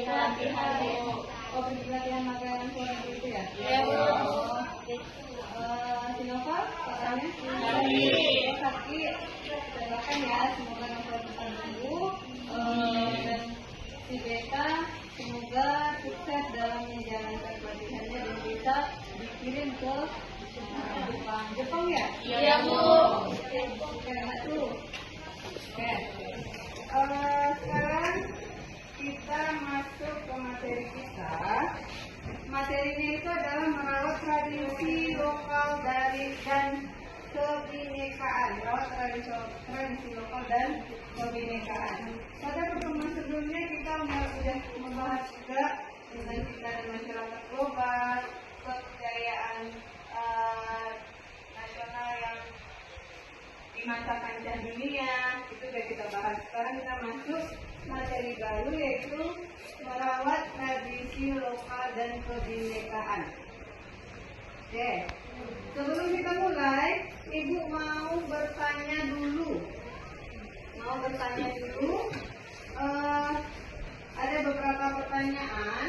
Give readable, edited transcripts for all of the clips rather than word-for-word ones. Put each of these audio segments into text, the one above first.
Pelatihan. Oh, pelatihan makanan keluarga itu ya? Iya, Bu. Sinova, katanya? Sakit. Doakan ya, semoga Nova cepat sembuh. Dan si Beta semoga sukses dalam menjalankan pelatihannya dan bisa dikirim ke Jepang. Jepang ya? Iya, Bu. Oke, enak tuh. Oke. Sekarang kita masuk ke materi kita. Materinya itu adalah merawat tradisi lokal dari dan kebinekaan. Merawat tradisi lokal dan kebinekaan. Pada pertemuan sebelumnya kita sudah membahas juga tentang kita dan masyarakat global, kebudayaan nasional yang di masa kancah dunia, itu sudah kita bahas. Sekarang kita masuk materi baru, yaitu merawat tradisi lokal dan kebinekaan. Oke, sebelum kita mulai, Ibu mau bertanya dulu. Ada beberapa pertanyaan.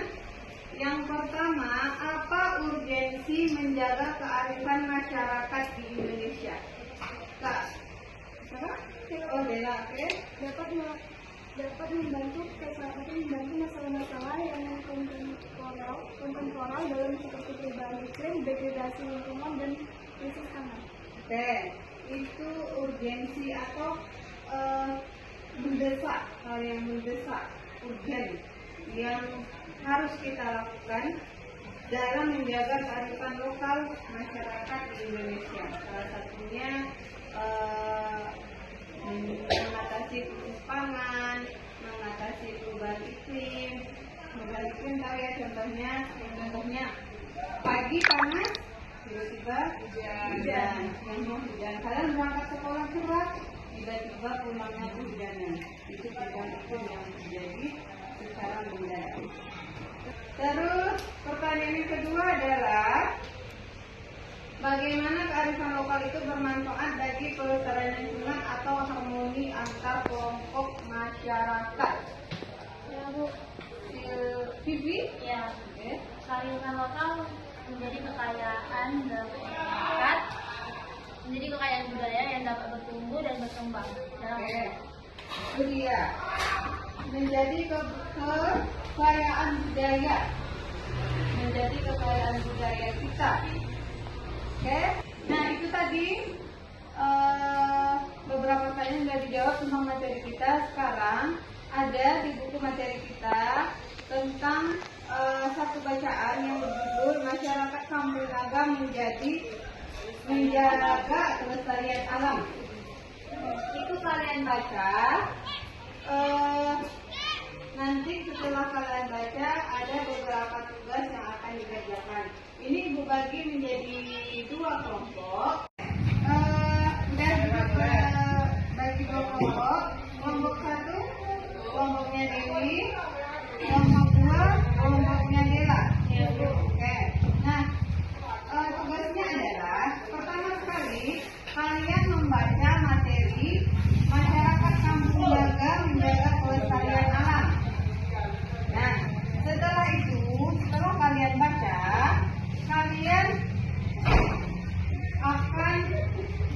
Yang pertama, apa urgensi menjaga kearifan masyarakat di Indonesia? Kak, apa? Oh, Bella, oke. Dapat membantu masalah-masalah yang kontemporer dalam seperti perubahan iklim, degradasi lingkungan, dan krisis pangan. Oke, itu urgensi atau mendesak, hal yang mendesak, urgen, yang harus kita lakukan dalam menjaga kearifan lokal masyarakat di Indonesia. Salah satunya mengatasi krisis pangan, mengatasi perubahan iklim. Perubahan iklim tahu ya contohnya pagi panas, tiba-tiba hujan. Kalian berangkat sekolah cerah, tiba-tiba pulangnya kehujanan. Itu perubahan iklim yang terjadi secara mendadak. Terus pertanyaan yang kedua adalah bagaimana kearifan lokal itu bermanfaat bagi pelestarian lingkungan atau harmoni antar kelompok masyarakat? Ya, Bu. Vivi? Ya, Oke. kearifan lokal menjadi kekayaan dalam masyarakat, menjadi kekayaan budaya yang dapat bertumbuh dan berkembang dalam Oke. Itu dia. Menjadi kekayaan budaya. Menjadi kekayaan budaya kita. Oke. Nah, itu tadi beberapa pertanyaan sudah dijawab tentang materi kita. Sekarang ada di buku materi kita tentang satu bacaan yang berjudul Masyarakat Kampung Naga menjaga kelestarian alam. Itu kalian baca. Nanti setelah kalian baca ada beberapa tugas yang akan dikerjakan. Ini Ibu bagi menjadi dua kelompok. Bagi dua kelompok. Kelompok satu kelompoknya Dewi, kelompok dua kelompoknya Dela. Oke. Nah, tugasnya adalah pertama sekali kalian membaca materi Masyarakat Kampung Naga menjaga kelestarian alam. Nah, setelah kalian baca, kalian akan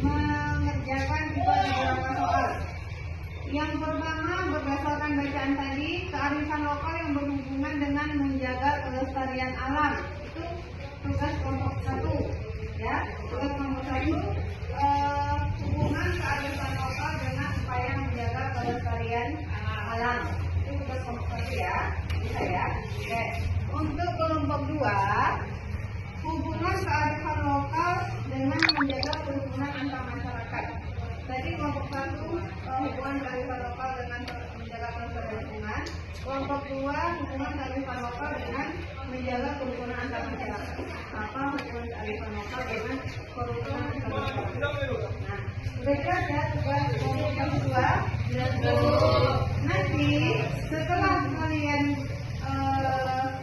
mengerjakan beberapa soal. Yang pertama, berdasarkan bacaan tadi, kearifan lokal yang berhubungan dengan menjaga kelestarian alam. Itu tugas kelompok satu. Ya, tugas kelompok satu, hubungan kearifan lokal dengan upaya menjaga kelestarian alam. Itu tugas kelompok satu ya. Bisa ya. Oke. Untuk kelompok dua, hubungan kearifan lokal dengan menjaga kerukunan antar masyarakat. Tadi kelompok satu hubungan kearifan lokal dengan menjaga kelestarian lingkungan. Kelompok dua hubungan kearifan lokal dengan menjaga kerukunan antar masyarakat. Apa hubungan kearifan lokal dengan kerukunan antar masyarakat? Nah, sudah jelas ya tugas kelompok yang kedua. Nanti setelah kalian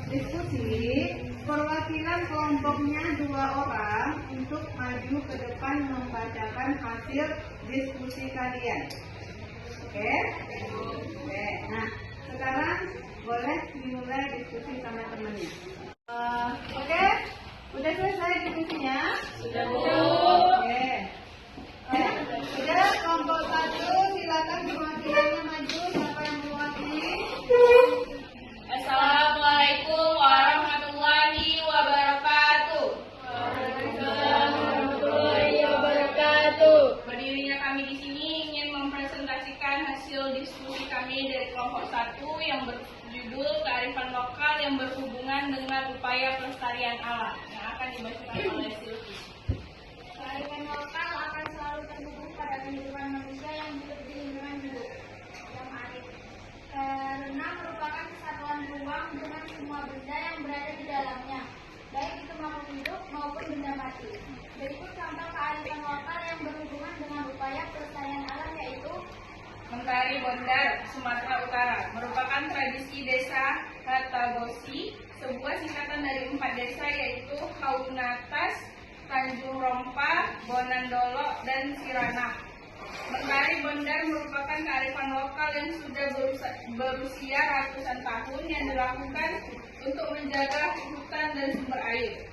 diskusi, perwakilan kelompoknya 2 orang untuk maju ke depan membacakan hasil diskusi kalian. Oke? Oke. Nah, sekarang boleh dimulai diskusi sama temannya. Oke, udah selesai diskusinya? Sudah, Bu. Oke. Sudah, kelompok 1 silakan perwakilannya maju. Siapa yang mewakili? Assalamualaikum warahmatullahi wabarakatuh. Berdirinya kami di sini ingin mempresentasikan hasil diskusi kami dari kelompok 1 yang berjudul kearifan lokal yang berhubungan dengan upaya pelestarian alam yang akan dibacakan oleh Silvi. Kearifan lokal akan selalu terhubung pada kehidupan manusia yang hidup di lingkungan hidup yang arif, karena merupakan kesatuan ruang dengan semua benda yang berada di dalamnya, baik itu makhluk hidup maupun benda mati. Berikut contoh kearifan lokal yang berhubungan dengan upaya pelestarian alam, yaitu Mentari Bondar, Sumatera Utara, merupakan tradisi desa Hatagosi, sebuah singkatan dari 4 desa yaitu Kaunatas, Tanjung Rompa, Bonandolo, dan Siranap. Mentari Bondar merupakan kearifan lokal yang sudah berusia ratusan tahun yang dilakukan untuk menjaga hutan dan sumber air.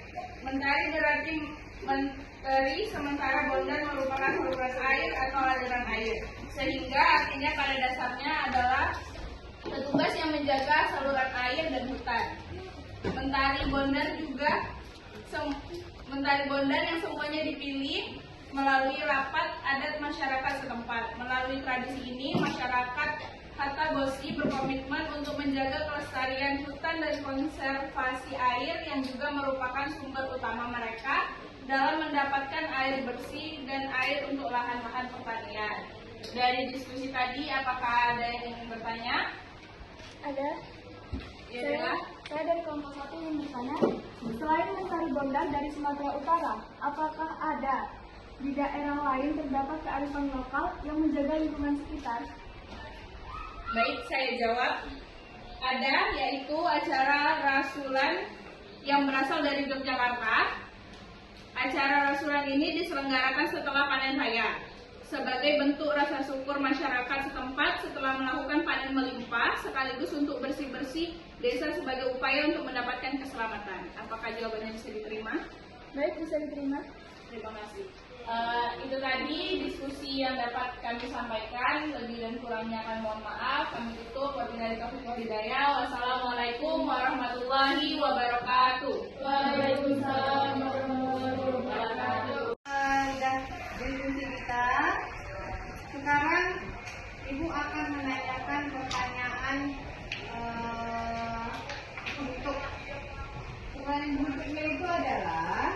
Mentari berarti menteri, sementara Bondar merupakan saluran air atau aliran air, sehingga artinya pada dasarnya adalah petugas yang menjaga saluran air dan hutan. Mentari Bondar yang semuanya dipilih melalui rapat adat masyarakat setempat. Melalui tradisi ini, masyarakat Hatagosi berkomitmen untuk menjaga kelestarian hutan dan konservasi air yang juga merupakan sumber utama mereka dalam mendapatkan air bersih dan air untuk lahan-lahan pertanian. Dari diskusi tadi, apakah ada yang ingin bertanya? ada. Ya, Saya dari kelompok 1 yang bertanya, selain Mentari Bondar dari Sumatera Utara, apakah ada di daerah lain terdapat kearifan lokal yang menjaga lingkungan sekitar? baik, saya jawab. Ada, yaitu acara rasulan yang berasal dari Yogyakarta. Acara rasulan ini diselenggarakan setelah panen raya, sebagai bentuk rasa syukur masyarakat setempat setelah melakukan panen melimpah, sekaligus untuk bersih-bersih desa sebagai upaya untuk mendapatkan keselamatan. Apakah jawabannya bisa diterima? Baik, bisa diterima. Terima kasih. Itu tadi diskusi yang dapat kami sampaikan. Lebih dan kurangnya akan mohon maaf. Kami tutup. Wabillahi taufiq wal hidayah. Wassalamualaikum warahmatullahi wabarakatuh. Waalaikumsalam warahmatullahi wabarakatuh. Sudah diskusi kita. Sekarang Ibu akan menanyakan pertanyaan untuk pertanyaan berikutnya itu adalah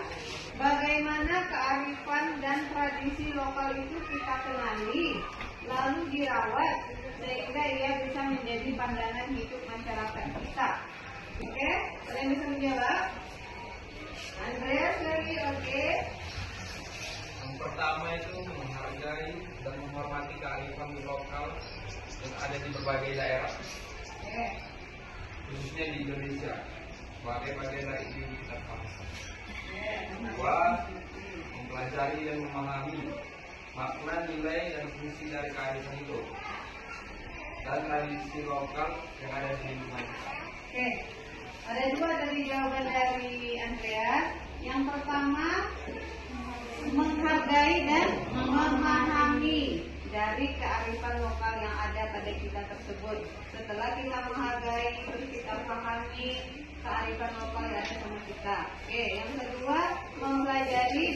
bagaimana kearifan dan tradisi lokal itu kita kenali, lalu dirawat sehingga ia bisa menjadi pandangan hidup masyarakat kita. Oke, kalian bisa menjawab? Andreas lagi, oke. Yang pertama itu menghargai dan menghormati kearifan lokal yang ada di berbagai daerah, Oke. khususnya di Indonesia, sebagai bagian dari identitas bangsa. Oke. Kedua, mempelajari dan memahami makna, nilai, dan fungsi dari kearifan itu dan tradisi lokal yang ada di lingkungan kita. Oke, ada dua dari jawaban dari Andreas. Yang pertama, menghargai dan memahami dari kearifan lokal yang ada pada kita tersebut. Setelah kita menghargai, terus kita memahami kearifan lokal yang ada sama kita. Oke, yang kedua, mempelajari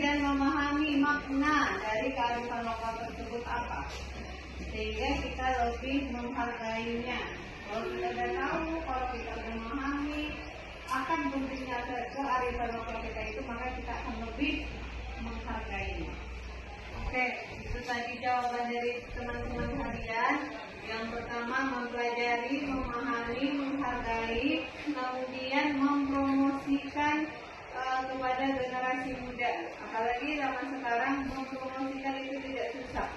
dan memahami makna dari kearifan lokal tersebut apa, sehingga kita lebih menghargainya. Kalau kita sudah tahu, kalau kita sudah memahami akan pentingnya kearifan lokal kita itu, maka kita akan lebih menghargainya. Oke, itu tadi jawaban dari teman-teman kalian. Yang pertama, mempelajari, memahami, menghargai, kemudian mempromosikan kepada generasi muda. Apalagi zaman sekarang mempromosikan itu tidak susah.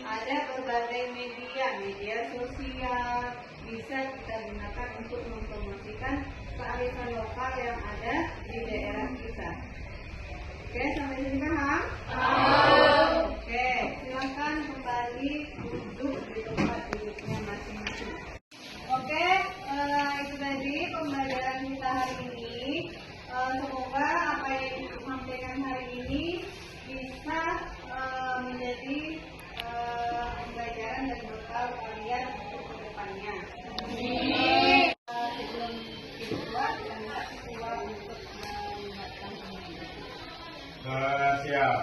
Ada berbagai media sosial bisa kita gunakan untuk mempromosikan kearifan lokal yang ada di daerah kita. Oke, sampai sini paham? Oke, silakan kembali duduk. sudah siap.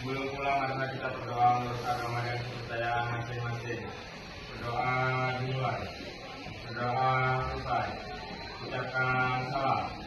Belum pula marilah kita berdoa menurut agama dan kepercayaan masing-masing. Berdoa dimulai. Berdoa selesai. Ucapkan salam.